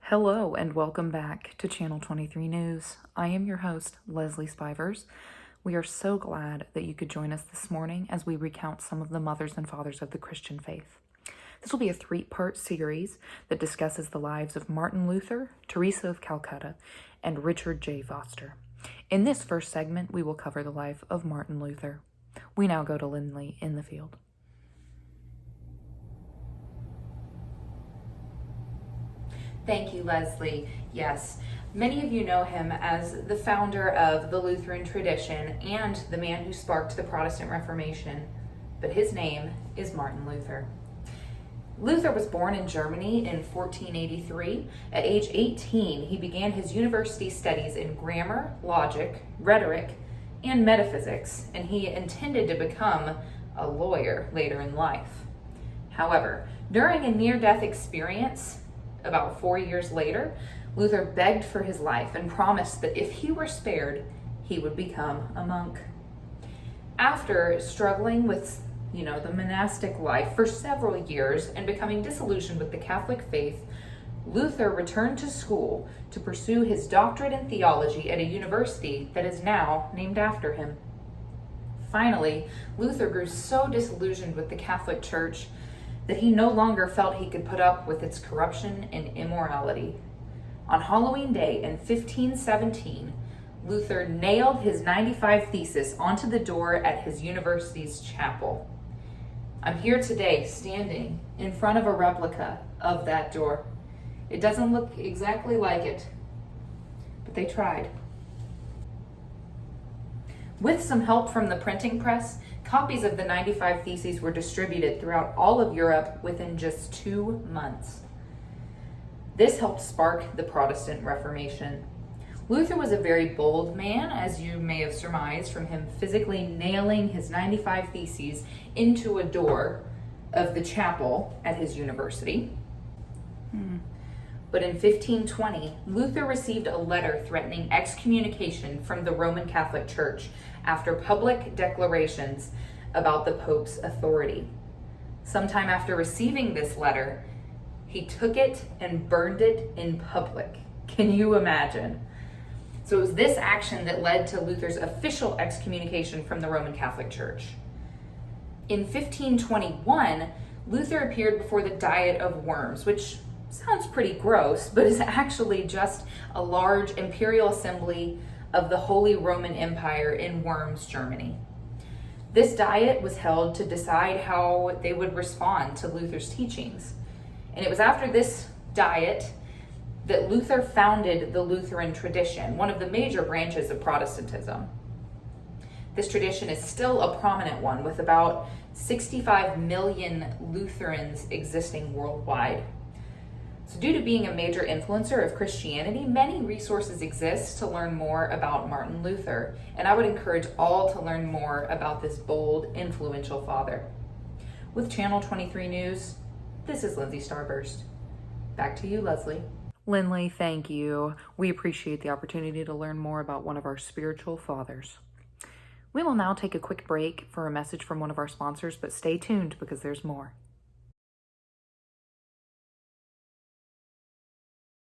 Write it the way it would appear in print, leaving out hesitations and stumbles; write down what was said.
Hello and welcome back to Channel 23 News. I am your host, Leslie Spivers. We are so glad that you could join us this morning as we recount some of the mothers and fathers of the Christian faith. This will be a three-part series that discusses the lives of Martin Luther, Teresa of Calcutta, and Richard J. Foster. In this first segment, we will cover the life of Martin Luther. We now go to Lindley in the field. Thank you, Leslie. Yes, many of you know him as the founder of the Lutheran tradition and the man who sparked the Protestant Reformation, but his name is Martin Luther. Luther was born in Germany in 1483. At age 18, he began his university studies in grammar, logic, rhetoric, and metaphysics, and he intended to become a lawyer later in life. However, during a near-death experience, about 4 years later, Luther begged for his life and promised that if he were spared, he would become a monk. After struggling with, the monastic life for several years and becoming disillusioned with the Catholic faith, Luther returned to school to pursue his doctorate in theology at a university that is now named after him. Finally, Luther grew so disillusioned with the Catholic Church that he no longer felt he could put up with its corruption and immorality. On Halloween Day in 1517, Luther nailed his 95 Theses onto the door at his university's chapel. I'm here today standing in front of a replica of that door. It doesn't look exactly like it, but they tried. With some help from the printing press, copies of the 95 Theses were distributed throughout all of Europe within just 2 months. This helped spark the Protestant Reformation. Luther was a very bold man, as you may have surmised from him physically nailing his 95 Theses into a door of the chapel at his university. But in 1520, Luther received a letter threatening excommunication from the Roman Catholic Church after public declarations about the Pope's authority. Sometime after receiving this letter, he took it and burned it in public. Can you imagine? So it was this action that led to Luther's official excommunication from the Roman Catholic Church. In 1521, Luther appeared before the Diet of Worms, which sounds pretty gross, but is actually just a large imperial assembly of the Holy Roman Empire in Worms, Germany. This diet was held to decide how they would respond to Luther's teachings. And it was after this diet that Luther founded the Lutheran tradition, one of the major branches of Protestantism. This tradition is still a prominent one, with about 65 million Lutherans existing worldwide. So due to being a major influencer of Christianity, many resources exist to learn more about Martin Luther, and I would encourage all to learn more about this bold, influential father. With Channel 23 News, this is Lindsay Starburst. Back to you, Leslie. Lindley, thank you. We appreciate the opportunity to learn more about one of our spiritual fathers. We will now take a quick break for a message from one of our sponsors, but stay tuned because there's more.